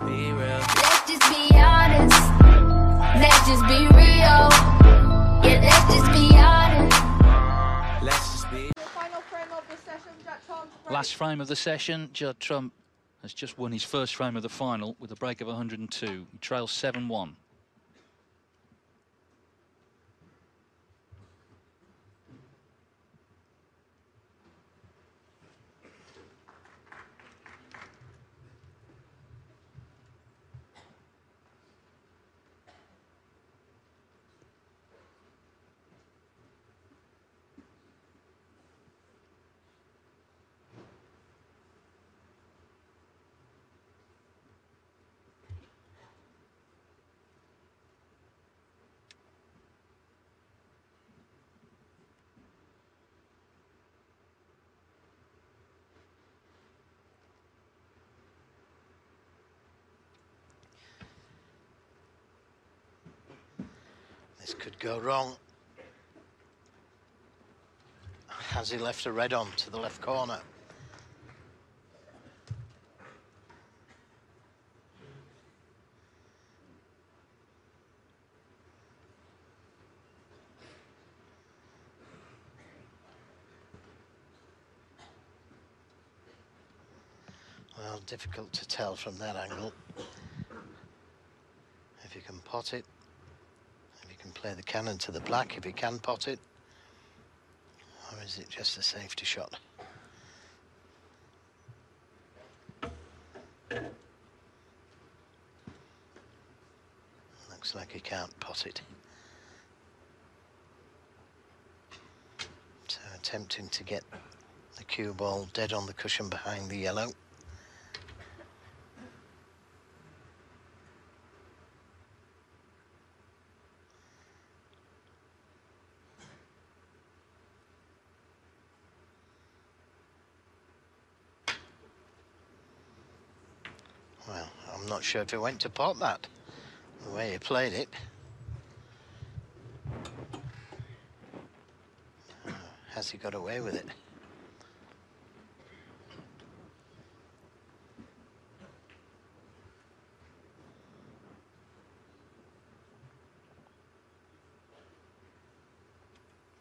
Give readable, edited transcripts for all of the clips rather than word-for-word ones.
Be real. Let's just be honest. Let's just be real. Yeah, let's just be honest. Let's just be. The final frame of the session, Judd Trump. Last frame of the session, Judd Trump has just won his first frame of the final with a break of 102. He trails 7-1. This could go wrong. Has he left a red on to the left corner? Well, difficult to tell from that angle. If you can pot it. Can play the cannon to the black if he can pot it, or is it just a safety shot? Looks like he can't pot it. So attempting to get the cue ball dead on the cushion behind the yellow. Well, I'm not sure if he went to pot that, the way he played it. Has he got away with it?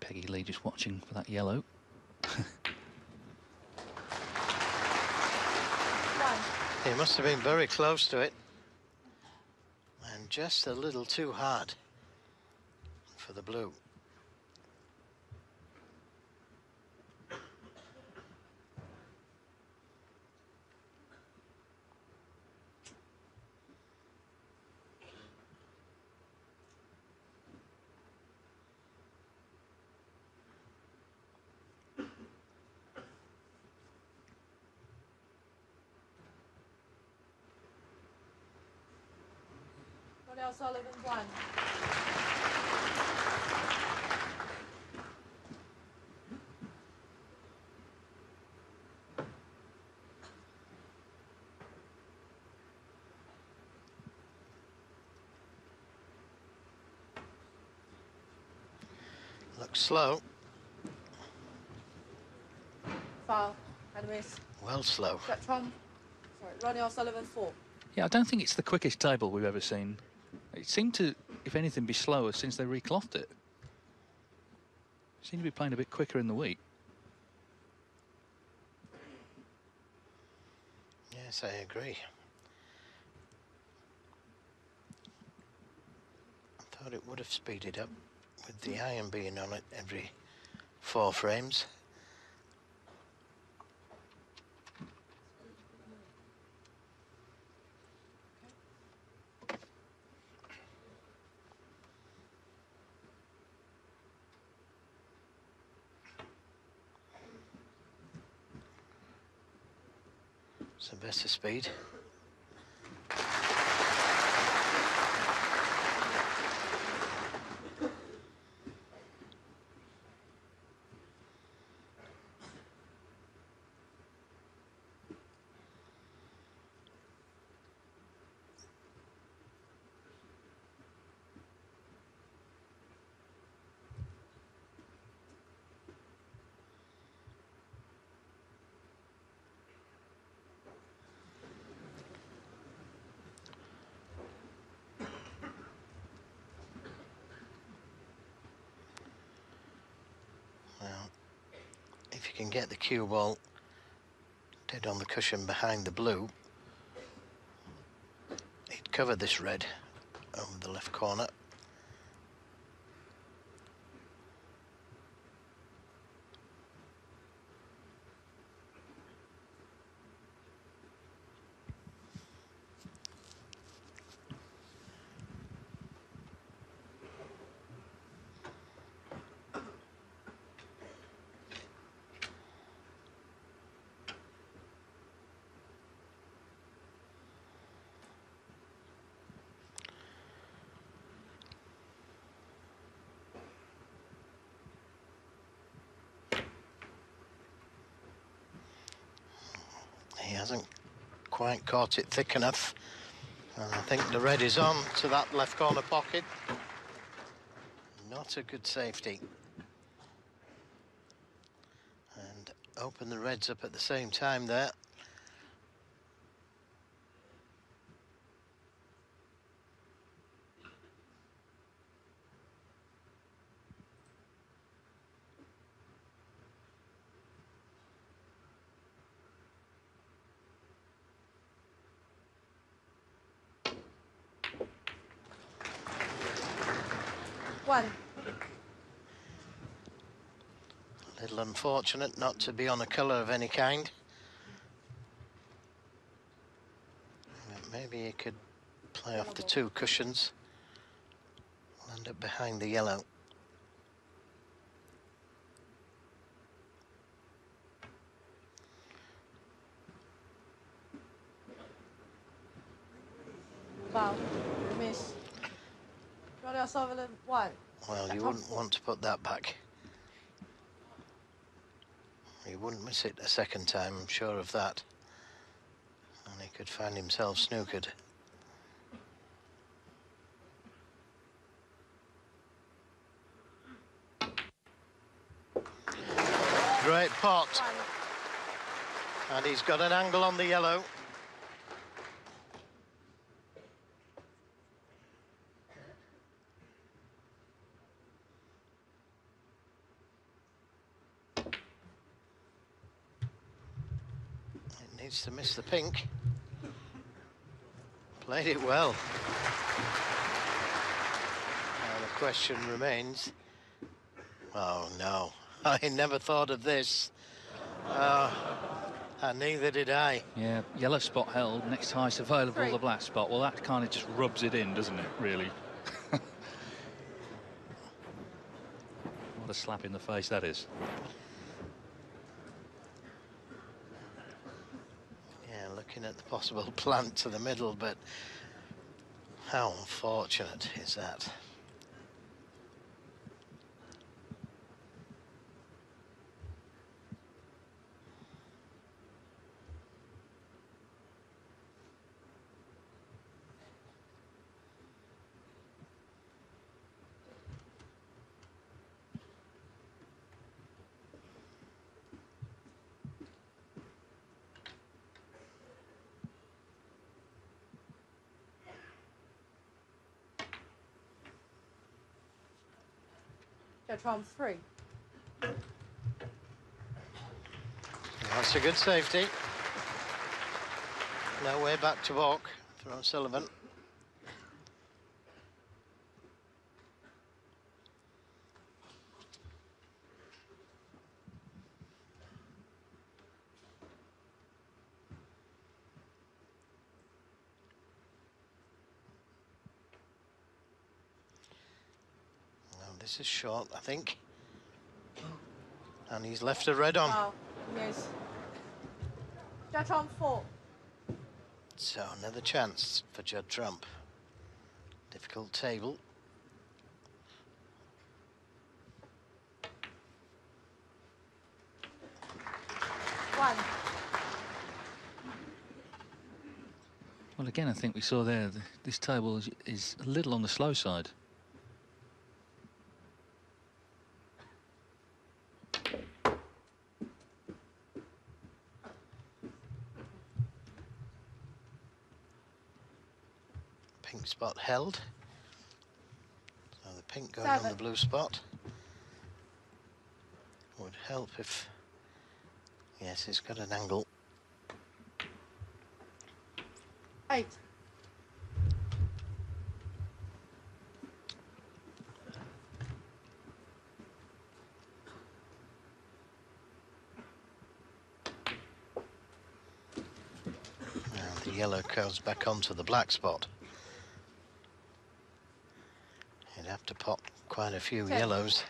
Peggy Lee just watching for that yellow. He must have been very close to it and just a little too hard for the blue. Sullivan one. Looks slow. Foul and miss. Well slow. Judd Trump. Sorry, Ronnie O'Sullivan 4. Yeah, I don't think it's the quickest table we've ever seen. It seemed to, if anything, be slower since they reclothed it. Seemed to be playing a bit quicker in the week. Yes, I agree. I thought it would have speeded up with the iron being on it every 4 frames. It's a better speed. he can get the cue ball dead on the cushion behind the blue, he'd cover this red over the left corner. He hasn't quite caught it thick enough, and I think the red is on to that left corner pocket. Not a good safety. And open the reds up at the same time there. One. A little unfortunate not to be on a colour of any kind. But maybe he could play off the two cushions. Land up behind the yellow. Foul. Miss. Ronnie O'Sullivan, 1. Well, you wouldn't want to put that back. He wouldn't miss it a second time, I'm sure of that. And he could find himself snookered. Great pot. 1. And he's got an angle on the yellow. Needs to miss the pink. Played it well. Now the question remains. Oh no, I never thought of this. And neither did I. Yeah, yellow spot held, next highest available, 3. the black spot. Well, that kind of just rubs it in, doesn't it, really? What a slap in the face that is. Looking at the possible plant to the middle, but how unfortunate is that? Judd, 3. That's a good safety. No way back to walk for O'Sullivan. This is short, I think. And he's left a red on. Foul. Miss. Judd, 4. So another chance for Judd Trump. Difficult table. One. Well, again, I think we saw there, this table is a little on the slow side. Pink spot held. So the pink going 7. on the blue spot would help if Yes, it's got an angle. 8. Now the yellow goes back onto the black spot. You'd have to pop quite a few 10. yellows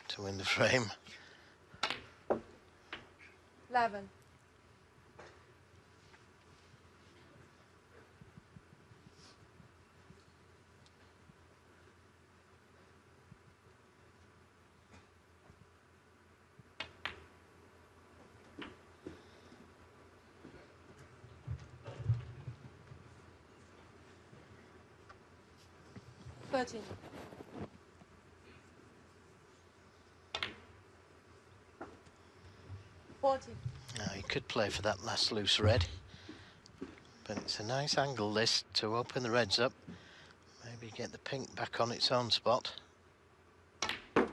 to win the frame. 11.13. 14. Now you could play for that last loose red, but it's a nice angle this to open the reds up. Maybe get the pink back on its own spot. Now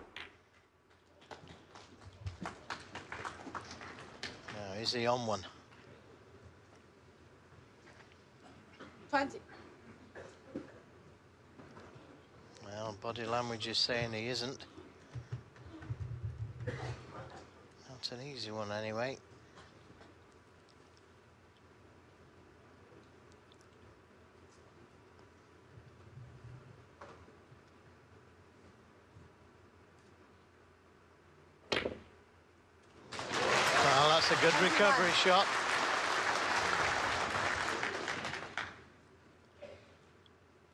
is he on one? 20. Well, body language is saying he isn't. Not an easy one anyway. Well, that's a good recovery shot.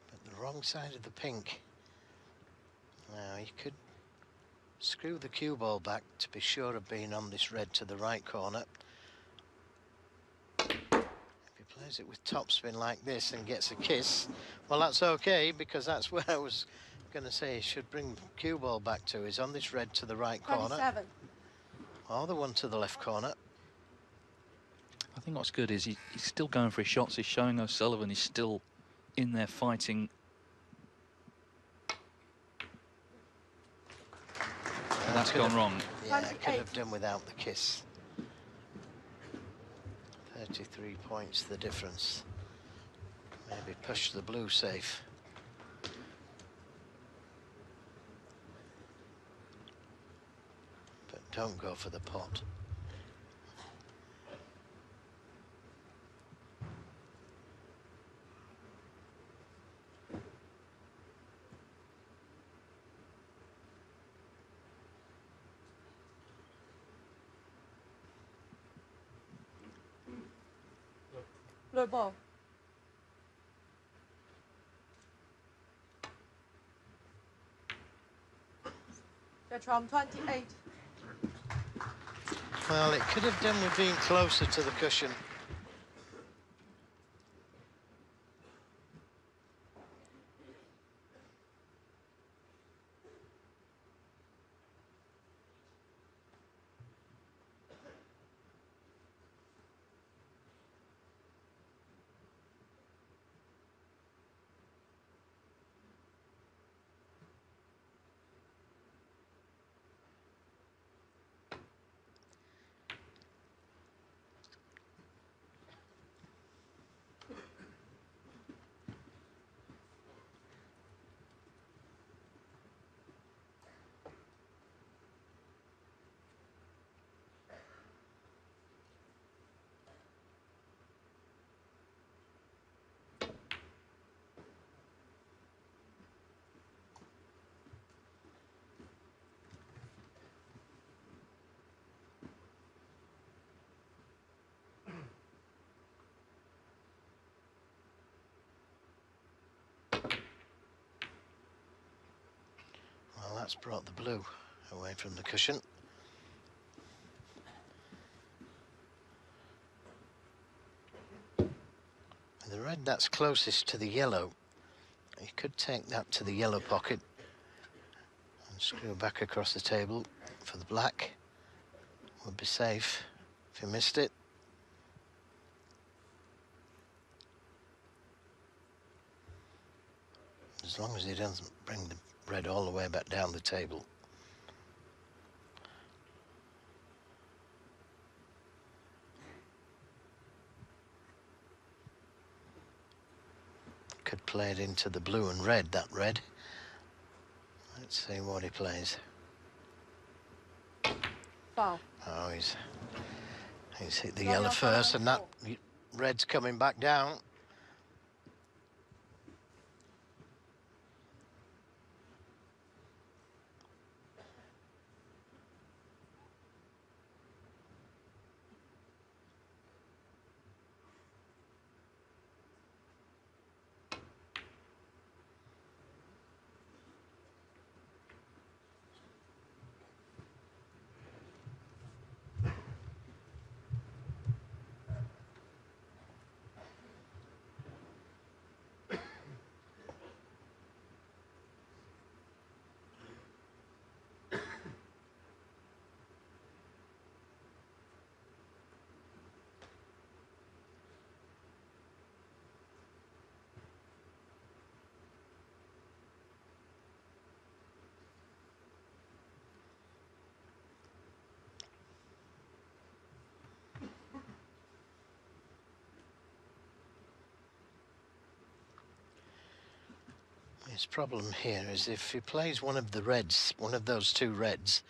But the wrong side of the pink. Now you could screw the cue ball back to be sure of being on this red to the right corner. If he plays it with topspin like this and gets a kiss, well, that's okay, because that's where I was going to say he should bring the cue ball back to. He's on this red to the right corner. 27. Or the one to the left corner. I think what's good is he's still going for his shots. He's showing O'Sullivan he's still in there fighting. And that's gone wrong. Yeah, could have done without the kiss. 33 points the difference. Maybe push the blue safe. But don't go for the pot. Blue ball. They're from 28. Well, it could have done with being closer to the cushion. Well, that's brought the blue away from the cushion. And the red that's closest to the yellow, you could take that to the yellow pocket and screw back across the table for the black. Would be safe if you missed it. As long as he doesn't bring the red all the way back down the table. could play it into the blue and red, that red. Let's see what he plays. Foul. Oh, he's hit the Ronnie yellow on first, and that 4. red's coming back down. His problem here is if he plays one of the reds, one of those two reds,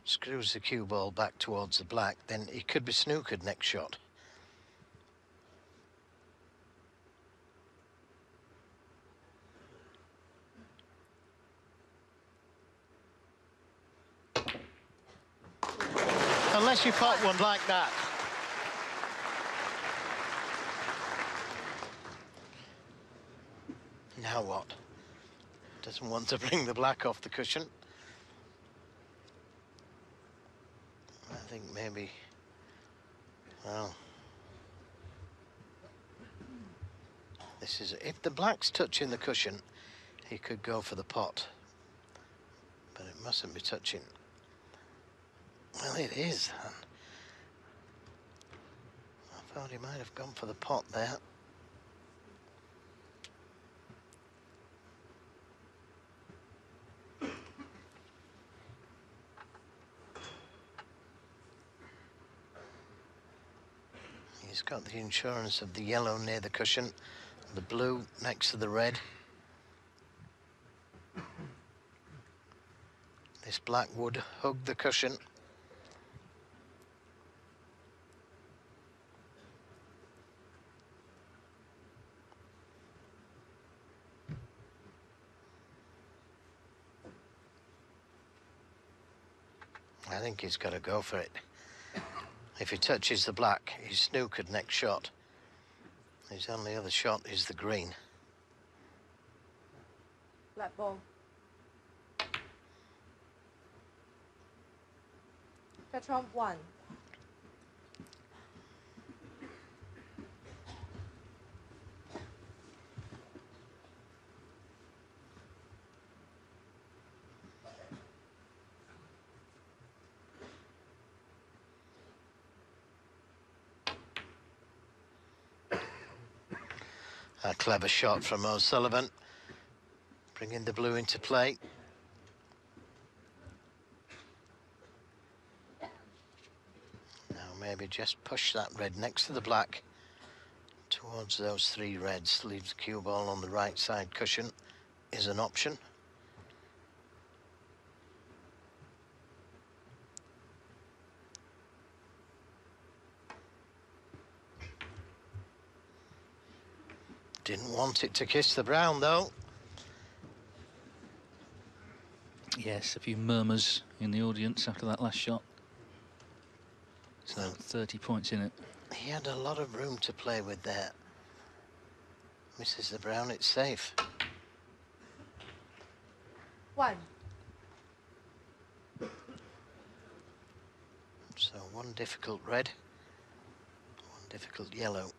screws the cue ball back towards the black, then he could be snookered next shot. Unless you pot one like that. Now what? Doesn't want to bring the black off the cushion. I think maybe, well, this is, if the black's touching the cushion, he could go for the pot, but it mustn't be touching. Well, it is. I thought he might have gone for the pot there. He's got the insurance of the yellow near the cushion, the blue next to the red. This black would hug the cushion. I think he's got to go for it. If he touches the black, he's snookered next shot. His only other shot is the green. Black ball. Trump 1. A clever shot from O'Sullivan, bringing the blue into play. Now maybe just push that red next to the black towards those three reds. Leave the cue ball on the right side cushion is an option. Didn't want it to kiss the brown, though. Yes, a few murmurs in the audience after that last shot. So 30 points in it. He had a lot of room to play with there. Misses the brown, it's safe. 1. So one difficult red, one difficult yellow.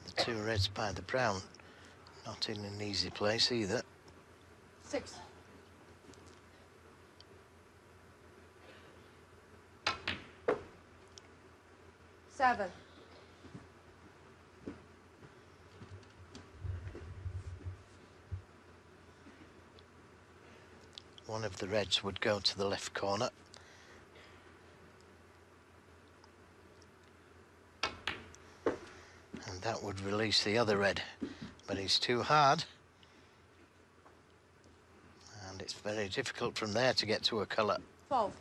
The two reds by the brown, not in an easy place either. 6. 7. One of the reds would go to the left corner. that would release the other red, but he's too hard. And it's very difficult from there to get to a colour. 12.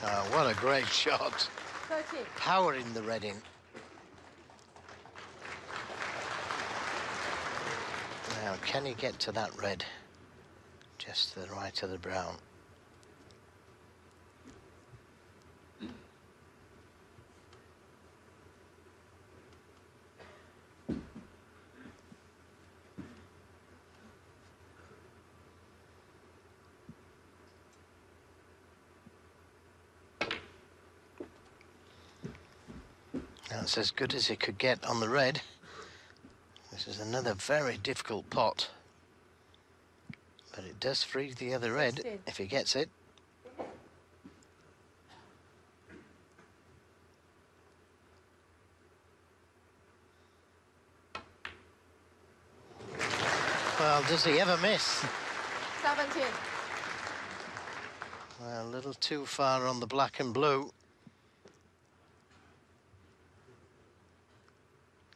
Oh, what a great shot. 13. Powering the red in. Now, can he get to that red? Just to the right of the brown. That's as good as he could get on the red. This is another very difficult pot. But it does free the other red 16. if he gets it. Well, does he ever miss? 17. Well, a little too far on the black and blue.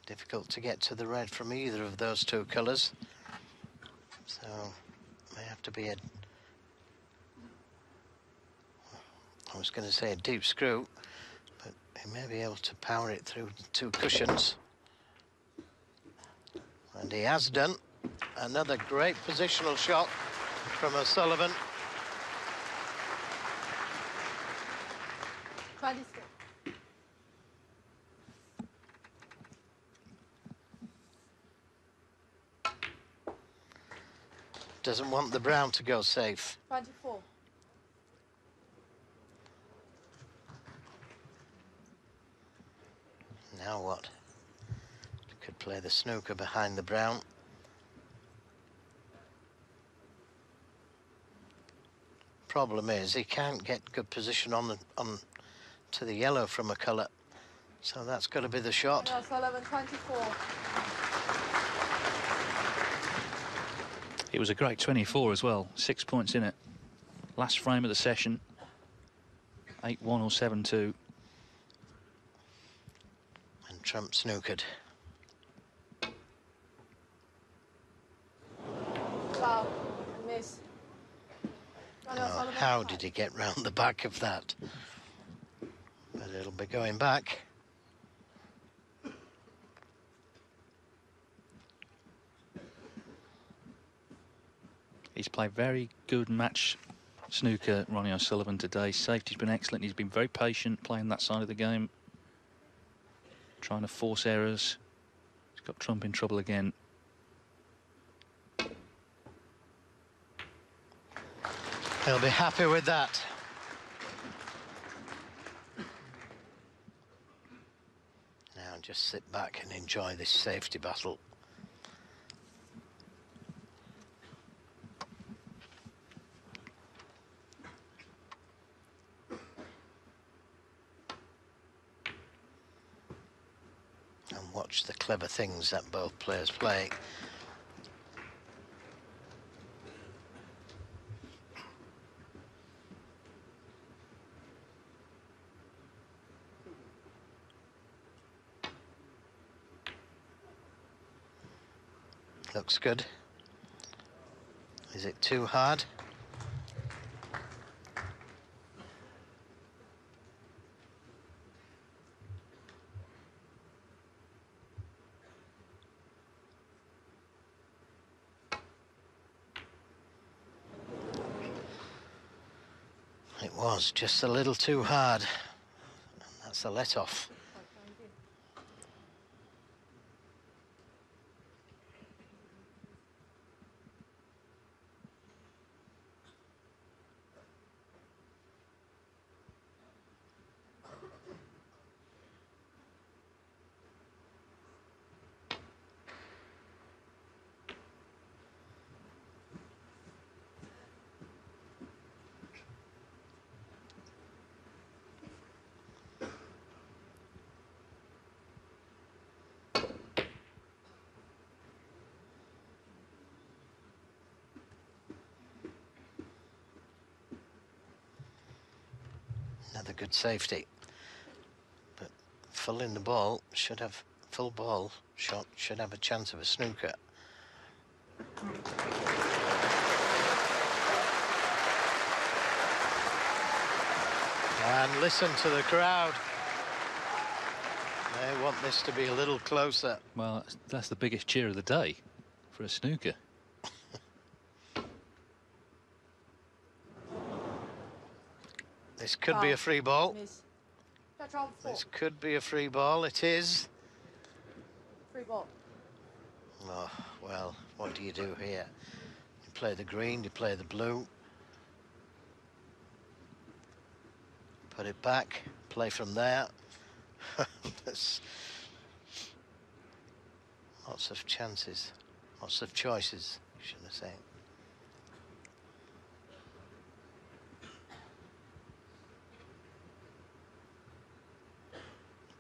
Difficult to get to the red from either of those two colours. So, may have to be a... I was going to say a deep screw, but he may be able to power it through the two cushions. And he has done. Another great positional shot from O'Sullivan. 26. Doesn't want the brown to go safe. 24. Now what? Could play the snooker behind the brown. Problem is, he can't get good position on to the yellow from a colour, so that's got to be the shot. No, Sullivan, 24. It was a great 24 as well. 6 points in it. Last frame of the session. 8-1 or 7-2. And Trump snookered. Wow, miss. No, no, Oh, Sullivan, how 5. did he get round the back of that? But it'll be going back. He's played very good match snooker, Ronnie O'Sullivan, today. Safety's been excellent. He's been very patient playing that side of the game, trying to force errors. He's got Trump in trouble again. He'll be happy with that. Now just sit back and enjoy this safety battle. And watch the clever things that both players play. Looks good. Is it too hard? It was just a little too hard. And that's a let-off. Another good safety. But full in the ball, should have full ball shot, should have a chance of a snooker. And listen to the crowd. They want this to be a little closer. Well, that's the biggest cheer of the day for a snooker. This could be a free ball. Miss. That's round 4. This could be a free ball. It is. Free ball. Oh, well, what do you do here? You play the green, you play the blue. Put it back, play from there. There's lots of chances, lots of choices, should I say.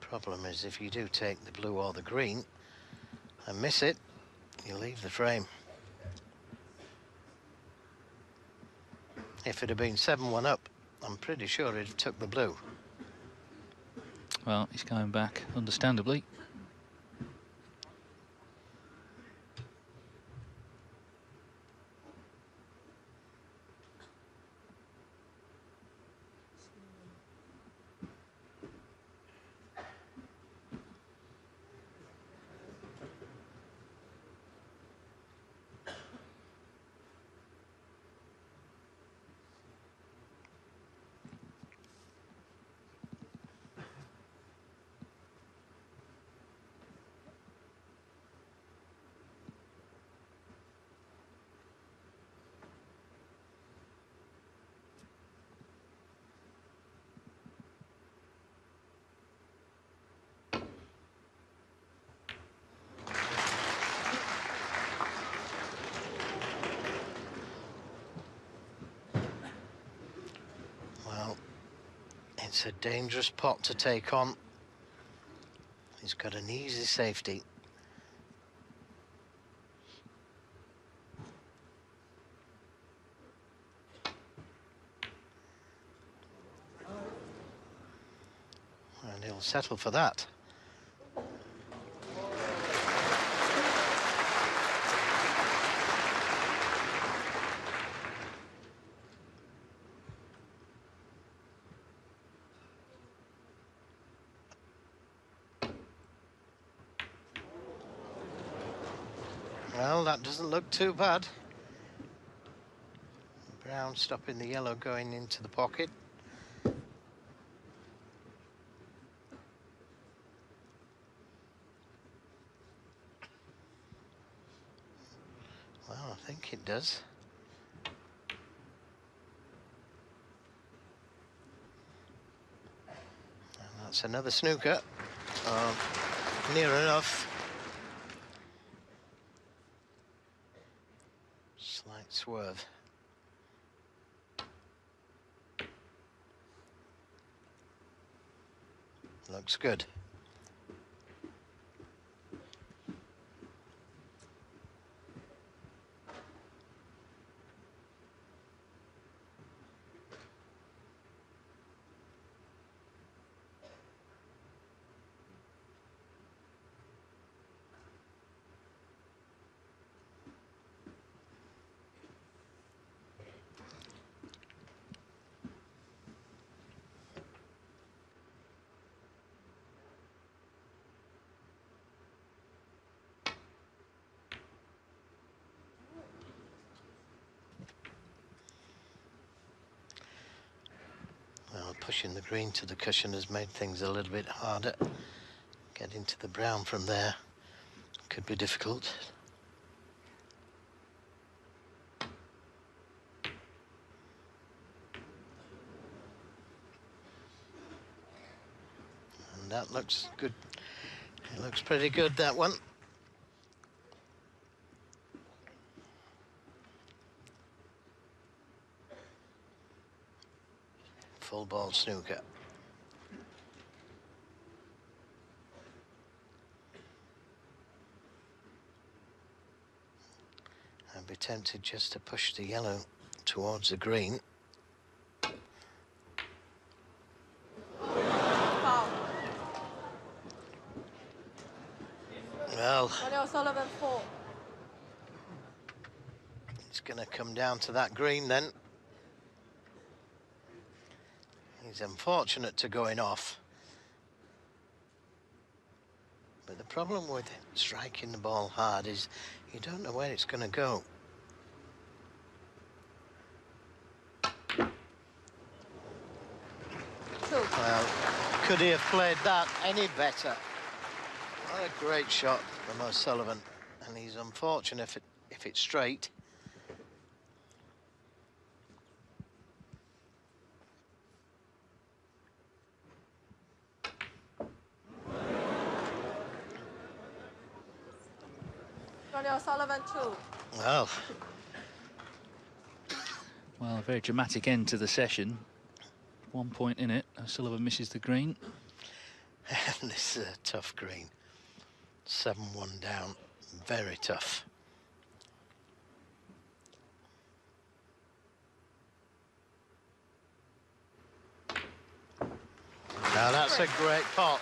Problem is, if you do take the blue or the green and miss it, you leave the frame. If it had been 7-1 up, I'm pretty sure he'd have took the blue. Well, he's going back, understandably. It's a dangerous pot to take on. He's got an easy safety. And he'll settle for that. Well, that doesn't look too bad. Brown stopping the yellow going into the pocket. Well, I think it does. And that's another snooker. Near enough. Slight swerve. Looks good. Well, pushing the green to the cushion has made things a little bit harder. Getting to the brown from there could be difficult. And that looks good. It looks pretty good, that one. Full ball snooker. I'd be tempted just to push the yellow towards the green. Well, Ronnie O'Sullivan 4. it's going to come down to that green then. He's unfortunate to going off. But the problem with striking the ball hard is you don't know where it's going to go. Well, could he have played that any better? What a great shot from O'Sullivan. And he's unfortunate if it's straight. Ronnie O'Sullivan 2. Well, Well, a very dramatic end to the session. 1 point in it. O'Sullivan misses the green. this is a tough green. 7-1 down. Very tough. Now that's a great pot.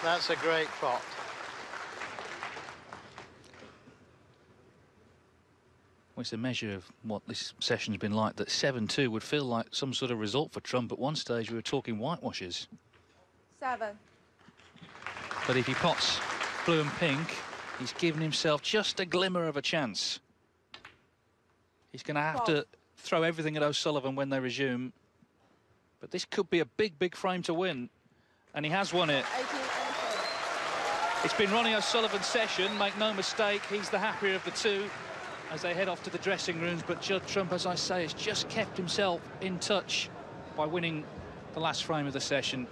That's a great pot. Well, it's a measure of what this session's been like, that 7-2 would feel like some sort of result for Trump. At one stage, we were talking whitewashes. 7. But if he pots blue and pink, he's given himself just a glimmer of a chance. He's going to have to throw everything at O'Sullivan when they resume. But this could be a big, big frame to win. And he has won it. 18. It's been Ronnie O'Sullivan's session. Make no mistake, he's the happier of the two as they head off to the dressing rooms. But Judd Trump, as I say, has just kept himself in touch by winning the last frame of the session.